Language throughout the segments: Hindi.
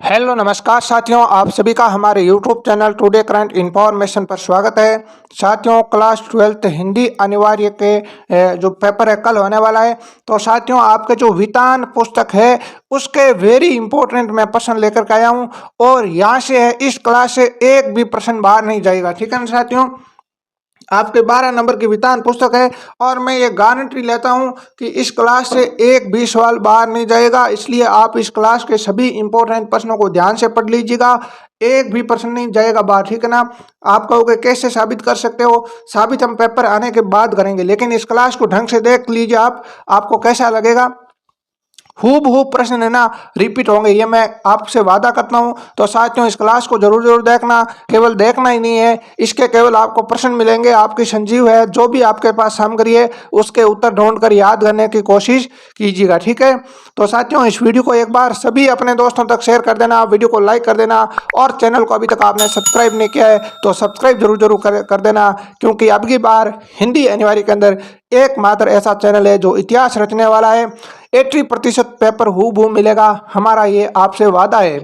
हेलो नमस्कार साथियों, आप सभी का हमारे YouTube channel today current information पर स्वागत है। साथियों, क्लास 12th हिंदी अनिवार्य के जो पेपर है कल होने वाला है। तो साथियों, आपके जो वितान पुस्तक है उसके वेरी इंपॉर्टेंट मैं प्रश्न लेकर के आया हूँ और यहाँ से है इस क्लास से एक भी प्रश्न बाहर नहीं जाएगा। ठीक है ना साथियों, आपके 12 नंबर की वितान पुस्तक है और मैं ये गारंटी लेता हूं कि इस क्लास से एक भी सवाल बाहर नहीं जाएगा। इसलिए आप इस क्लास के सभी इंपॉर्टेंट प्रश्नों को ध्यान से पढ़ लीजिएगा, एक भी प्रश्न नहीं जाएगा बाहर। ठीक है ना। आप कहोगे कैसे साबित कर सकते हो? साबित हम पेपर आने के बाद करेंगे, लेकिन इस क्लास को ढंग से देख लीजिए। आपको कैसा लगेगा? हूबहू प्रश्न है ना रिपीट होंगे, ये मैं आपसे वादा करता हूं। तो साथियों, इस क्लास को जरूर जरूर देखना। केवल देखना ही नहीं है, इसके केवल आपको प्रश्न मिलेंगे, आपकी संजीव है। जो भी आपके पास सामग्री है उसके उत्तर ढूंढकर याद करने की कोशिश कीजिएगा। ठीक है। तो साथियों, इस वीडियो को एक बार सभी अपने दोस्तों तक शेयर कर देना, वीडियो को लाइक कर देना और चैनल को अभी तक आपने सब्सक्राइब नहीं किया है तो सब्सक्राइब जरूर जरूर कर देना, क्योंकि अब की बार हिंदी अनिवार्य के अंदर एकमात्र ऐसा चैनल है जो इतिहास रचने वाला है। 80% पेपर हूबहू मिलेगा, हमारा ये आपसे वादा है।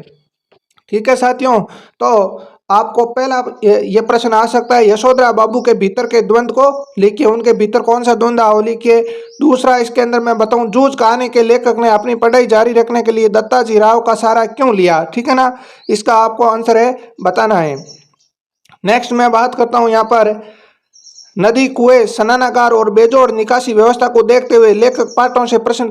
ठीक है साथियों, तो आपको पहला ये प्रश्न आ सकता है, यशोधरा बाबू के भीतर के द्वंद्व को लिखिए। उनके भीतर कौन सा द्वंद्व है वो लिखिए। दूसरा, इसके अंदर मैं बताऊं, जूझ कहानी के लेखक ने अपनी पढ़ाई जारी रखने के लिए दत्ताजी राव का सहारा क्यों लिया? ठीक है ना, इसका आपको आंसर है बताना है। नेक्स्ट मैं बात करता हूं यहाँ पर, नदी, कुएं, स्नानागार और बेजोड़ निकासी व्यवस्था को देखते हुए लेखक पाठकों से प्रश्न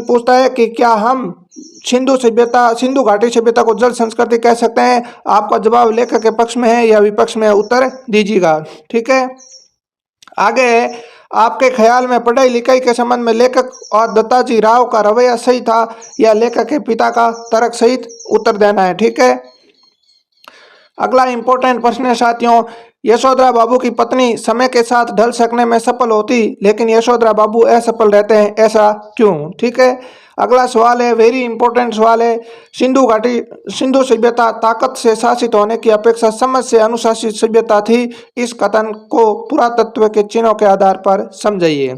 पूछता है कि क्या हम सिंधु घाटी सभ्यता को जल संस्कृति कह सकते हैं? आपका जवाब लेखक के पक्ष में है या विपक्ष में, उत्तर दीजिएगा। ठीक है। आगे, आपके ख्याल में पढ़ाई लिखाई के संबंध में लेखक और दत्ताजी राव का रवैया सही था या लेखक के पिता का तर्क सहित? उत्तर देना है। ठीक है। अगला इंपॉर्टेंट प्रश्न है साथियों, यशोधरा बाबू की पत्नी समय के साथ ढल सकने में सफल होती लेकिन यशोधरा बाबू असफल रहते हैं, ऐसा क्यों? ठीक है। अगला सवाल है, वेरी इंपॉर्टेंट सवाल है, सिंधु सभ्यता ताकत से शासित होने की अपेक्षा समझ से अनुशासित सभ्यता थी। इस कथन को पुरातत्व के चिन्हों के आधार पर समझाइए।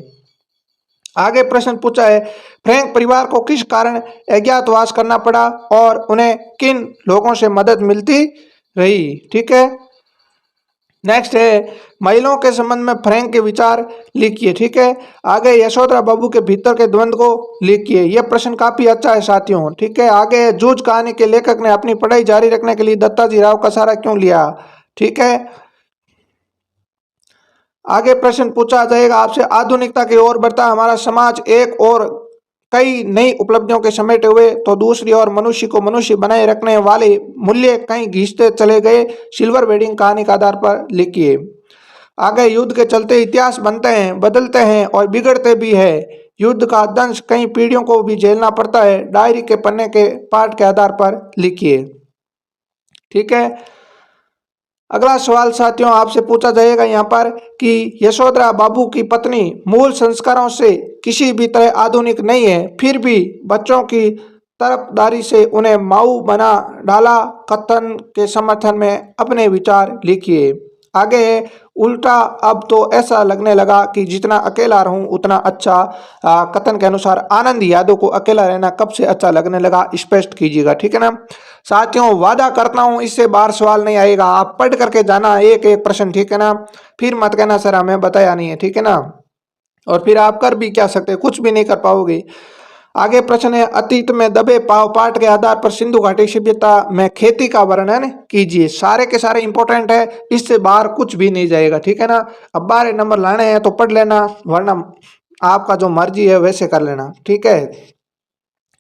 आगे प्रश्न पूछा है, फ्रैंक परिवार को किस कारण अज्ञातवास करना पड़ा और उन्हें किन लोगों से मदद मिलती रही? ठीक है। नेक्स्ट है, महिलाओं के संबंध में फ्रैंक के विचार लिखिए। ठीक है। आगे, यशोधरा बाबू के भीतर के द्वंद्व को लिखिए। यह प्रश्न काफी अच्छा है साथियों। ठीक है। आगे, जूझ कहानी के लेखक ने अपनी पढ़ाई जारी रखने के लिए दत्ताजी राव का सहारा क्यों लिया? ठीक है। आगे प्रश्न पूछा जाएगा आपसे, आधुनिकता की ओर बढ़ता हमारा समाज एक और कई नई उपलब्धियों के समेटे हुए तो दूसरी ओर मनुष्य को मनुष्य बनाए रखने वाले मूल्य कहीं घिसते चले गए। सिल्वर वेडिंग कहानी के आधार पर लिखिए। आगे, युद्ध के चलते इतिहास बनते हैं, बदलते हैं और बिगड़ते भी है। युद्ध का दंश कई पीढ़ियों को भी झेलना पड़ता है। डायरी के पन्ने के पाठ के आधार पर लिखिए। ठीक है। अगला सवाल साथियों आपसे पूछा जाएगा यहाँ पर कि यशोधरा बाबू की पत्नी मूल संस्कारों से किसी भी तरह आधुनिक नहीं है, फिर भी बच्चों की तरफदारी से उन्हें माऊ बना डाला। कथन के समर्थन में अपने विचार लिखिए। आगे, उल्टा अब तो ऐसा लगने लगा कि जितना अकेला रहूं उतना अच्छा। कथन के अनुसार आनंद यादव को अकेला रहना कब से अच्छा लगने लगा, स्पष्ट कीजिएगा। ठीक है ना साथियों, वादा करता हूं इससे बाहर सवाल नहीं आएगा। आप पढ़ करके जाना एक एक प्रश्न। ठीक है ना, फिर मत कहना सर हमें बताया नहीं है। ठीक है ना, और फिर आप कर भी क्या सकते, कुछ भी नहीं कर पाओगे। आगे प्रश्न है, अतीत में दबे पाव पाठ के आधार पर सिंधु घाटी सभ्यता में खेती का वर्णन कीजिए। सारे के सारे इंपॉर्टेंट है, इससे बाहर कुछ भी नहीं जाएगा। ठीक है ना, अब 12 नंबर लाने हैं तो पढ़ लेना, वरना आपका जो मर्जी है वैसे कर लेना। ठीक है।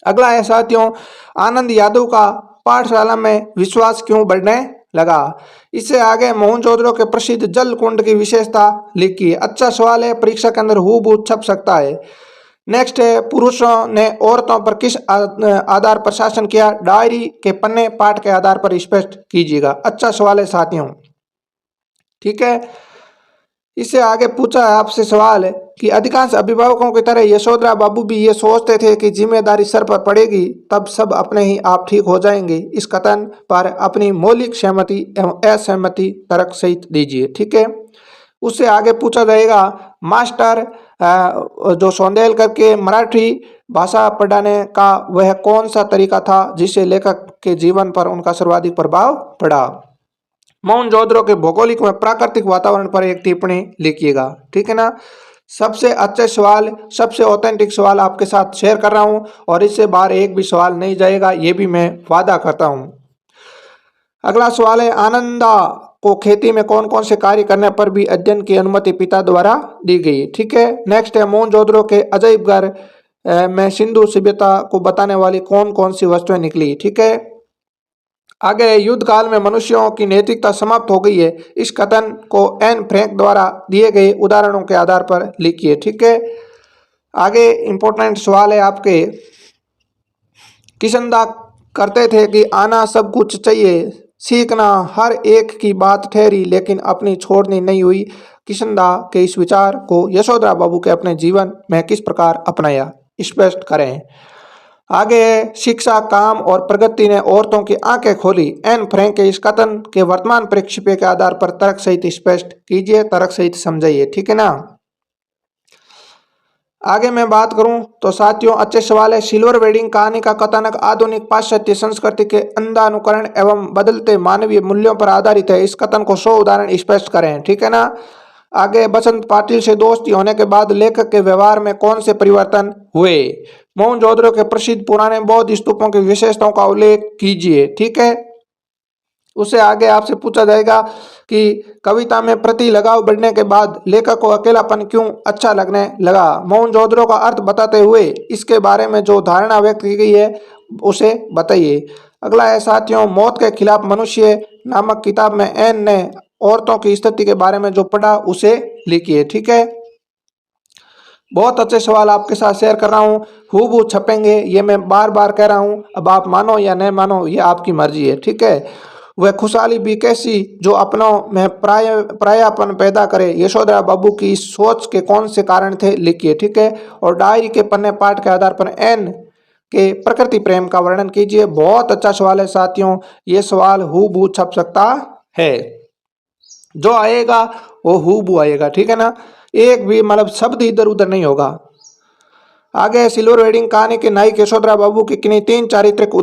अगला है साथियों, आनंद यादव का पाठशाला में विश्वास क्यों बढ़ने लगा? इससे आगे, मोहनजोदड़ो के प्रसिद्ध जल कुंड की विशेषता लिखिए। अच्छा सवाल है, परीक्षा के अंदर हूबहू छप सकता है। नेक्स्ट है, पुरुषों ने औरतों पर किस आधार पर शासन किया? डायरी के पन्ने पाठ के आधार पर स्पष्ट कीजिएगा। अच्छा सवाल है साथियों। ठीक है। इससे आगे पूछा है आपसे सवाल है कि अधिकांश अभिभावकों की तरह यशोधरा बाबू भी ये सोचते थे कि जिम्मेदारी सर पर पड़ेगी तब सब अपने ही आप ठीक हो जाएंगे। इस कथन पर अपनी मौलिक सहमति एवं असहमति तर्क सहित दीजिए। ठीक है। उससे आगे पूछा जाएगा, मास्टर जो सौंदेल करके मराठी भाषा पढ़ाने का वह कौन सा तरीका था जिससे लेखक के जीवन पर उनका सर्वाधिक प्रभाव पड़ा। मोहनजोदड़ो के भौगोलिक व प्राकृतिक वातावरण पर एक टिप्पणी लिखिएगा, ठीक है ना। सबसे अच्छे सवाल, सबसे ऑथेंटिक सवाल आपके साथ शेयर कर रहा हूं और इससे बाहर एक भी सवाल नहीं जाएगा, ये भी मैं वादा करता हूं। अगला सवाल है, आनंदा को खेती में कौन कौन से कार्य करने पर भी अध्ययन की अनुमति पिता द्वारा दी गई, ठीक है। नेक्स्ट है, मोहनजोदड़ो के अजैब घर में सिंधु सभ्यता को बताने वाली कौन कौन सी वस्तुएं निकली, ठीक है। आगे, युद्ध काल में मनुष्यों की नैतिकता समाप्त हो गई है, इस कथन को एन फ्रैंक द्वारा दिए गए उदाहरणों के आधार पर लिखिए, ठीक है। आगे इंपॉर्टेंट सवाल है आपके, किशनदास करते थे कि आना सब कुछ चाहिए, सीखना हर एक की बात ठहरी लेकिन अपनी छोड़नी नहीं हुई। किशनदास के इस विचार को यशोधरा बाबू के अपने जीवन में किस प्रकार अपनाया, स्पष्ट करें। आगे है, शिक्षा, काम और प्रगति ने औरतों की आंखें खोली, एन फ्रैंक के इस कथन के वर्तमान परिप्रेक्ष्य के आधार पर तर्क सहित स्पष्ट कीजिए, तर्क सहित समझाइए, ठीक है ना। आगे मैं बात करूं तो साथियों, अच्छे सवाल है, सिल्वर वेडिंग कहानी का कथानक आधुनिक पाश्चात्य संस्कृति के अंधानुकरण एवं बदलते मानवीय मूल्यों पर आधारित है, इस कथन को 100 उदाहरण स्पष्ट करें, ठीक है ना। आगे, बसंत पाटिल से दोस्ती होने के बाद लेखक के व्यवहार में कौन से परिवर्तन हुए। मोहनजोदड़ो के प्रसिद्ध पुराने बौद्ध स्तूपों की विशेषताओं का उल्लेख कीजिए, ठीक है। उससे आगे आपसे पूछा जाएगा कि कविता में प्रति लगाव बढ़ने के बाद लेखक को अकेलापन क्यों अच्छा लगने लगा। मोहनजोदड़ो का अर्थ बताते हुए इसके बारे में जो धारणा व्यक्त की गई है उसे बताइए। अगला है साथियों, मौत के खिलाफ मनुष्य नामक किताब में एन ने औरतों की स्थिति के बारे में जो पढ़ा उसे लिखिए, ठीक है। बहुत अच्छे सवाल आपके साथ शेयर कर रहा हूँ, हूबहू छपेंगे, ये मैं बार बार कह रहा हूँ, अब आप मानो या नहीं मानो ये आपकी मर्जी है, ठीक है। वह खुशहाली भी कैसी जो अपनों में प्रायपन पैदा करे, यशोधरा बाबू की इस सोच के कौन से कारण थे, लिखिए, ठीक है। और डायरी के पन्ने पाठ के आधार पर एन के प्रकृति प्रेम का वर्णन कीजिए। बहुत अच्छा सवाल है साथियों, ये सवाल हूबहू छप सकता है, जो आएगा वो हूबहू आएगा, ठीक है ना, एक भी मतलब शब्द इधर उधर नहीं होगा। आगे, सिल्वर वेडिंग कहानी के नायक यशोधरा बाबू की किन्हीं 3 चारित्रिक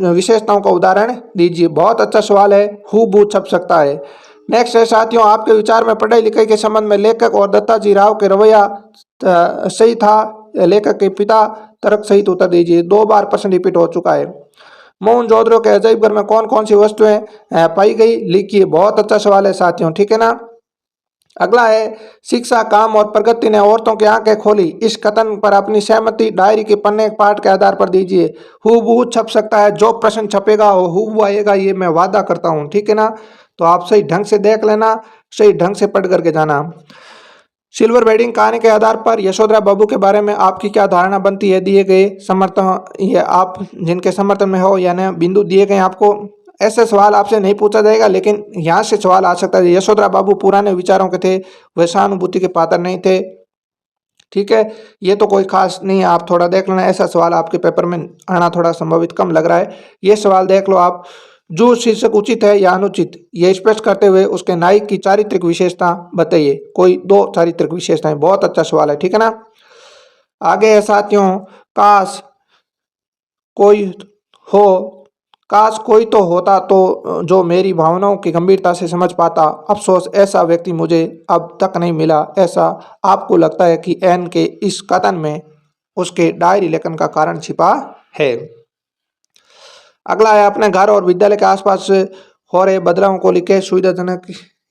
विशेषताओं का उदाहरण दीजिए। बहुत अच्छा सवाल है, हूबहू छप सकता है। नेक्स्ट है साथियों, आपके विचार में पढ़ाई लिखाई के संबंध में लेखक और दत्ताजी राव के रवैया सही था, लेखक के पिता, तर्क सहित उत्तर दीजिए। 2 बार प्रश्न रिपीट हो चुका है। मोहनजोदड़ो के अजैब घर में कौन कौन सी वस्तुएं पाई गई, लिखिए। बहुत अच्छा सवाल है साथियों, ठीक है ना। अगला है, शिक्षा, काम और प्रगति ने औरतों की आंखें खोली, इस कथन पर अपनी सहमति डायरी के पन्ने पाठ के आधार पर दीजिए। हूबहू छप सकता है, जो प्रश्न छपेगा वो हूबहू आएगा, ये मैं वादा करता हूँ, ठीक है ना। तो आप सही ढंग से देख लेना, सही ढंग से पढ़ करके जाना। सिल्वर वेडिंग कहानी के आधार पर यशोधरा बाबू के बारे में आपकी क्या धारणा बनती है, दिए गए समर्थन, ये आप जिनके समर्थन में हो या न, बिंदु दिए गए आपको। ऐसे सवाल आपसे नहीं पूछा जाएगा, लेकिन यहाँ से सवाल आ सकता है। यशोधरा बाबू पुराने विचारों के थे, वे सहानुभूति के पात्र नहीं थे, ठीक है। ये तो कोई खास नहीं है, आप थोड़ा देख लेना, ऐसा सवाल आपके पेपर में आना थोड़ा संभावित कम लग रहा है, ये सवाल देख लो आप। जो शीर्षक उचित है या अनुचित, ये स्पष्ट करते हुए उसके नायक की चारित्रिक विशेषता बताइए, कोई 2 चारित्रिक विशेषताएं। बहुत अच्छा सवाल है, ठीक है ना। आगे है साथियों, काश कोई हो, काश कोई तो होता तो जो मेरी भावनाओं की गंभीरता से समझ पाता, अफसोस ऐसा व्यक्ति मुझे अब तक नहीं मिला। ऐसा आपको लगता है कि एन के इस कथन में उसके डायरी लेखन का कारण छिपा है। अगला है, अपने घर और विद्यालय के आसपास हो रहे बदलावों को लिखे, सुविधाजनक,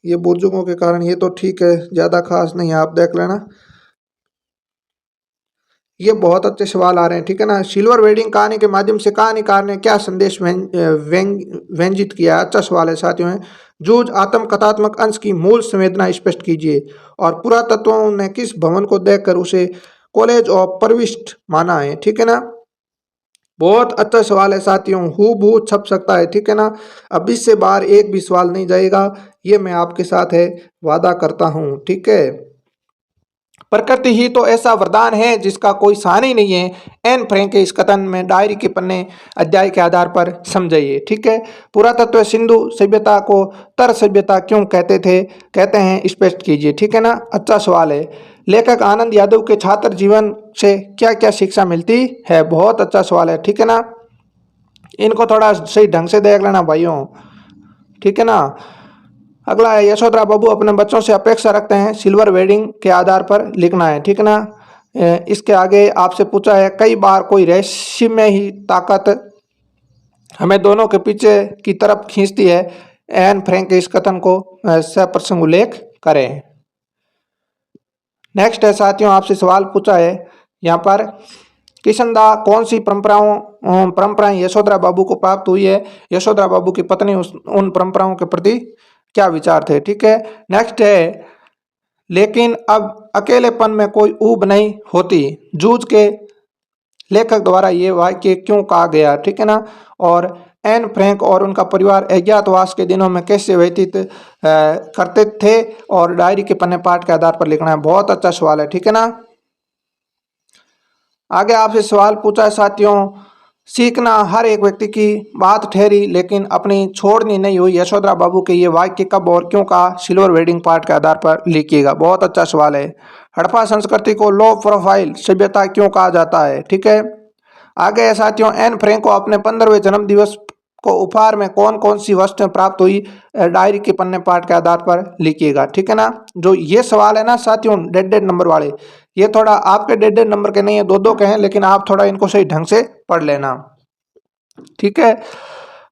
ये बुजुर्गों के कारण, ये तो ठीक है, ज्यादा खास नहीं है, आप देख लेना। ये बहुत अच्छे सवाल आ रहे हैं, ठीक है ना। सिल्वर वेडिंग कहानी के माध्यम से कहानीकार ने क्या संदेश व्यंजित किया, अच्छा सवाल है साथियों। जूझ आत्म कथात्मक अंश की मूल संवेदना स्पष्ट कीजिए। और पुरातत्वों ने किस भवन को देखकर उसे कॉलेज ऑफ प्रविष्ट माना है, ठीक है ना। बहुत अच्छा सवाल है साथियों, हूबहू छप सकता है, ठीक है ना। अब इससे बाहर एक भी सवाल नहीं जाएगा, ये मैं आपके साथ है वादा करता हूँ, ठीक है। प्रकृति ही तो ऐसा वरदान है जिसका कोई सहारा नहीं है, एन फ्रैंक के इस कथन में डायरी के पन्ने अध्याय के आधार पर समझाइए, ठीक है। पुरातत्व सिंधु सभ्यता को तर सभ्यता क्यों कहते हैं, स्पष्ट कीजिए, ठीक है ना। अच्छा सवाल है। लेखक आनंद यादव के छात्र जीवन से क्या क्या शिक्षा मिलती है? बहुत अच्छा सवाल है, ठीक है ना। इनको थोड़ा सही ढंग से देख लेना भाइयों, ठीक है ना। अगला है, यशोधरा बाबू अपने बच्चों से अपेक्षा रखते हैं सिल्वर वेडिंग के आधार पर लिखना है, ठीक है ना। इसके आगे आपसे पूछा है, कई बार कोई रहस्यमय ही ताकत हमें दोनों के पीछे की तरफ खींचती है। एन फ्रैंक के इस कथन को सप्रसंग उल्लेख करें। नेक्स्ट है साथियों, आपसे सवाल पूछा है यहाँ पर, किशनदा कौन सी परंपराएं यशोधरा बाबू को प्राप्त हुई है? यशोधरा बाबू की पत्नी उन परंपराओं के प्रति क्या विचार थे? ठीक है। नेक्स्ट है, लेकिन अब अकेलेपन में कोई ऊब नहीं होती, जूझ के लेखक द्वारा ये वाक्य क्यों कहा गया? ठीक है ना। और एन फ्रैंक और उनका परिवार अज्ञातवास के दिनों में कैसे व्यतीत करते थे? और डायरी के पन्ने पाठ के आधार पर लिखना है। बहुत अच्छा सवाल है, ठीक है ना। आगे आपसे सवाल पूछा है साथियों, सीखना हर एक व्यक्ति की बात ठहरी लेकिन अपनी छोड़नी नहीं हुई, यशोधरा बाबू के ये वाक्य कब और क्यों कहा? सिल्वर वेडिंग पार्ट के आधार पर लिखिएगा। बहुत अच्छा सवाल है। हड़प्पा संस्कृति को लो प्रोफाइल सभ्यता क्यों कहा जाता है? ठीक है। आगे है साथियों, एन फ्रैंक को अपने 15वें जन्म दिवस को उपहार में कौन कौन सी वस्तुएं प्राप्त हुई? डायरी के पन्ने पाठ के आधार पर लिखिएगा, ठीक है ना। जो ये सवाल है ना साथियों, डेड नंबर वाले, ये थोड़ा आपके डेड नंबर के नहीं है, दो दो के हैं, लेकिन आप थोड़ा इनको सही ढंग से पढ़ लेना, ठीक है।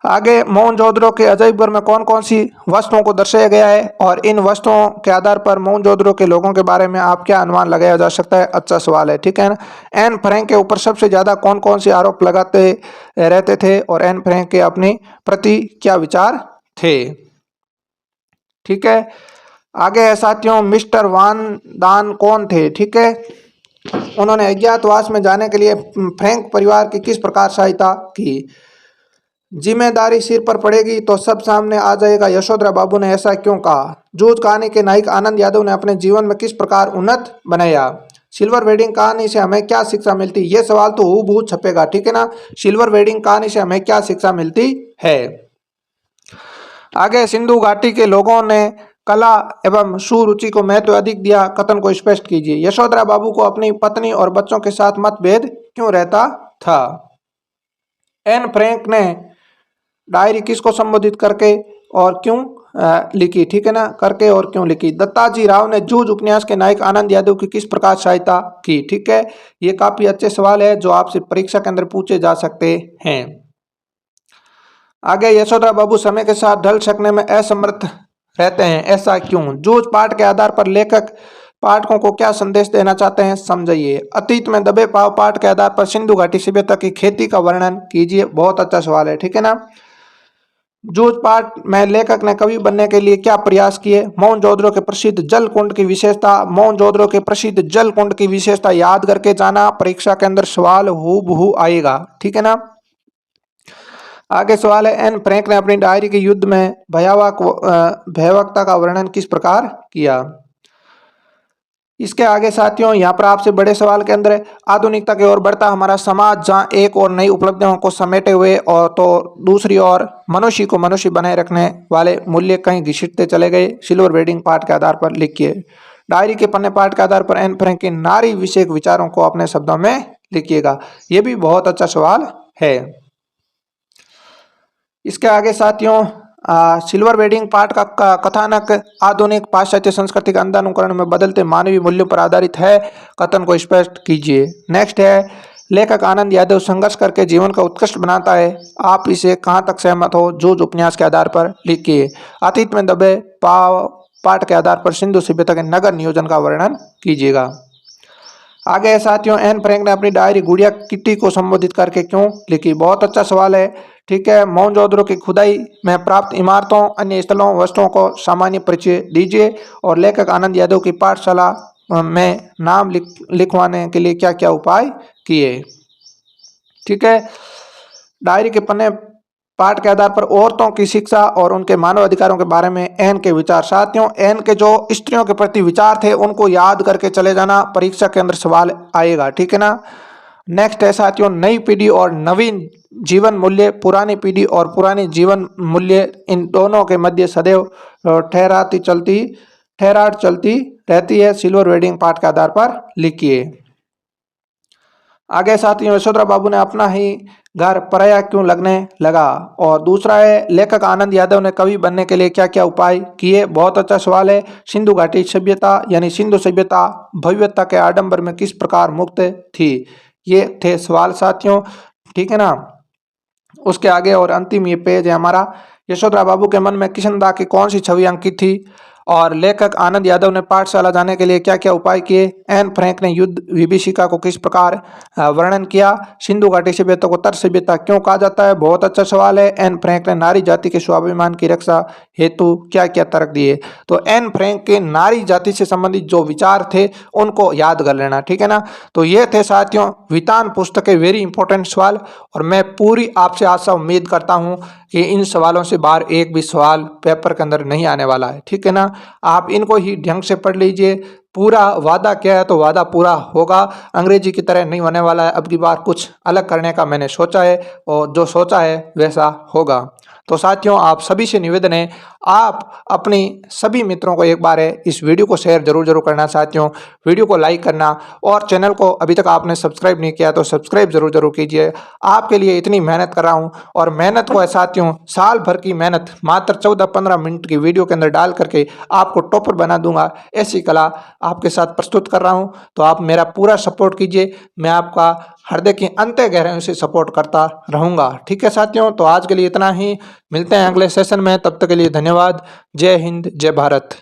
आगे, मोहनजोदड़ो के अजैब घर में कौन कौन सी वस्तुओं को दर्शाया गया है? और इन वस्तुओं के आधार पर मोहनजोदड़ो के लोगों के बारे में आप क्या अनुमान लगाया जा सकता है? अच्छा सवाल है, ठीक है ना। एन फ्रैंक के ऊपर सबसे ज्यादा कौन कौन से आरोप लगाते रहते थे? और एन फ्रैंक के अपने प्रति क्या विचार थे? ठीक है। आगे है साथियों, मिस्टर वान दान कौन थे? ठीक है। उन्होंने अज्ञातवास में जाने के लिए फ्रैंक परिवार की किस प्रकार सहायता की? जिम्मेदारी सिर पर पड़ेगी तो सब सामने आ जाएगा, यशोधरा बाबू ने ऐसा क्यों कहा? जूझ कहानी के नायक आनंद यादव ने अपने जीवन में किस प्रकार उन्नत बनाया? सिल्वर वेडिंग कहानी से हमें क्या शिक्षा मिलती? ये सवाल तो हूबहू छपेगा, ठीक है ना। सिल्वर वेडिंग कहानी से हमें क्या शिक्षा मिलती है? आगे, सिंधु घाटी के लोगों ने कला एवं सुरुचि को महत्व अधिक दिया, कथन को स्पष्ट कीजिए। यशोधरा बाबू को अपनी पत्नी और बच्चों के साथ मतभेद क्यों रहता था? एन फ्रैंक ने डायरी किसको संबोधित करके और क्यों लिखी? ठीक है ना, करके और क्यों लिखी? दत्ताजी राव ने जूझ उपन्यास के नायक आनंद यादव की किस प्रकार सहायता की? ठीक है। ये काफी अच्छे सवाल है जो आपसे परीक्षा के अंदर पूछे जा सकते हैं। आगे, यशोधरा बाबू समय के साथ ढल सकने में असमर्थ रहते हैं, ऐसा क्यों? जूझ पाठ के आधार पर लेखक पाठकों को क्या संदेश देना चाहते हैं, समझिए। अतीत में दबे पाव पाठ के आधार पर सिंधु घाटी सभ्यता की खेती का वर्णन कीजिए। बहुत अच्छा सवाल है, ठीक है ना। जूझ पाठ में लेखक ने कवि बनने के लिए क्या प्रयास किए? मोहनजोदड़ो के प्रसिद्ध जल कुंड की विशेषता, मोहनजोदड़ो के प्रसिद्ध जल कुंड की विशेषता याद करके जाना, परीक्षा के अंदर सवाल हूबहू आएगा, ठीक है ना। आगे सवाल है, एन फ्रैंक ने अपनी डायरी के युद्ध में भयावहता का वर्णन किस प्रकार किया? इसके आगे साथियों, यहाँ पर आपसे बड़े सवाल के अंदर आधुनिकता की ओर बढ़ता हमारा समाज, जहाँ एक और नई उपलब्धियों को समेटे हुए और तो दूसरी ओर मनुष्य को मनुष्य बनाए रखने वाले मूल्य कहीं घिसटते चले गए, सिल्वर वेडिंग पाठ के आधार पर लिखिए। डायरी के पन्ने पाठ के आधार पर एन फ्रैंक के नारी विषयक विचारों को अपने शब्दों में लिखिएगा। ये भी बहुत अच्छा सवाल है। इसके आगे साथियों, सिल्वर वेडिंग पाठ का कथानक आधुनिक पाश्चात्य संस्कृति के अंधानुकरण में बदलते मानवीय मूल्यों पर आधारित है, कथन को स्पष्ट कीजिए। नेक्स्ट है, लेखक आनंद यादव संघर्ष करके जीवन का उत्कृष्ट बनाता है, आप इसे कहाँ तक सहमत हो? जूझ उपन्यास के आधार पर लिखिए। अतीत में दबे पाव पाठ के आधार पर सिंधु सभ्यता के नगर नियोजन का वर्णन कीजिएगा। आगे साथियों, एन फ्रैंक ने अपनी डायरी गुड़िया किट्टी को संबोधित करके क्यों लिखी? बहुत अच्छा सवाल है, ठीक है। मोहनजोदड़ो की खुदाई में प्राप्त इमारतों, अन्य स्थलों, वस्तुओं को सामान्य परिचय दीजिए। और लेखक आनंद यादव की पाठशाला में नाम लिखवाने के लिए क्या क्या उपाय किए? ठीक है। डायरी के पन्ने पाठ के आधार पर औरतों की शिक्षा और उनके मानव अधिकारों के बारे में एन के विचार। साथियों, एन के जो स्त्रियों के प्रति विचार थे उनको याद करके चले जाना, परीक्षा के अंदर सवाल आएगा, ठीक है ना। नेक्स्ट है साथियों, नई पीढ़ी और नवीन जीवन मूल्य। पुरानी पीढ़ी और पुरानी जीवन मूल्य, इन दोनों के मध्य सदैव ठहराट चलती रहती है, सिल्वर वेडिंग पार्ट के आधार पर लिखिए। आगे साथियों, यशोधरा बाबू ने अपना ही घर पराया क्यों लगने लगा। और दूसरा है, लेखक आनंद यादव ने कवि बनने के लिए क्या क्या उपाय किए। बहुत अच्छा सवाल है। सिंधु घाटी सभ्यता यानी सिंधु सभ्यता भव्यता के आडंबर में किस प्रकार मुक्त थी। ये थे सवाल साथियों, ठीक है ना। उसके आगे और अंतिम ये पेज है हमारा, यशोधरा बाबू के मन में किशनदा की कौन सी छवि अंकित थी। और लेखक आनंद यादव ने पाठशाला जाने के लिए क्या क्या उपाय किए। एन फ्रैंक ने युद्ध विभीषिका को किस प्रकार वर्णन किया। सिंधु घाटी सभ्यता को तर सभ्यता क्यों कहा जाता है। बहुत अच्छा सवाल है। एन फ्रैंक ने नारी जाति के स्वाभिमान की रक्षा हेतु क्या क्या तर्क दिए। तो एन फ्रैंक के नारी जाति से संबंधित जो विचार थे उनको याद कर लेना, ठीक है ना। तो ये थे साथियों वितान पुस्तक के वेरी इंपॉर्टेंट सवाल। और मैं पूरी आपसे आशा उम्मीद करता हूँ कि इन सवालों से बाहर एक भी सवाल पेपर के अंदर नहीं आने वाला है, ठीक है ना। आप इनको ही ढंग से पढ़ लीजिए। पूरा वादा क्या है तो वादा पूरा होगा, अंग्रेजी की तरह नहीं होने वाला है। अब की बार कुछ अलग करने का मैंने सोचा है और जो सोचा है वैसा होगा। तो साथियों, आप सभी से निवेदन है, आप अपनी सभी मित्रों को एक बार इस वीडियो को शेयर जरूर करना साथियों। वीडियो को लाइक करना और चैनल को अभी तक आपने सब्सक्राइब नहीं किया तो सब्सक्राइब जरूर कीजिए। आपके लिए इतनी मेहनत कर रहा हूँ और मेहनत को है साथियों, साल भर की मेहनत मात्र 14-15 मिनट की वीडियो के अंदर डाल करके आपको टॉपर बना दूंगा। ऐसी कला आपके साथ प्रस्तुत कर रहा हूँ। तो आप मेरा पूरा सपोर्ट कीजिए, मैं आपका हृदय की अंतः गहराइयों से सपोर्ट करता रहूंगा, ठीक है साथियों। तो आज के लिए इतना ही, मिलते हैं अगले सेशन में, तब तक के लिए धन्यवाद। जय हिंद, जय भारत।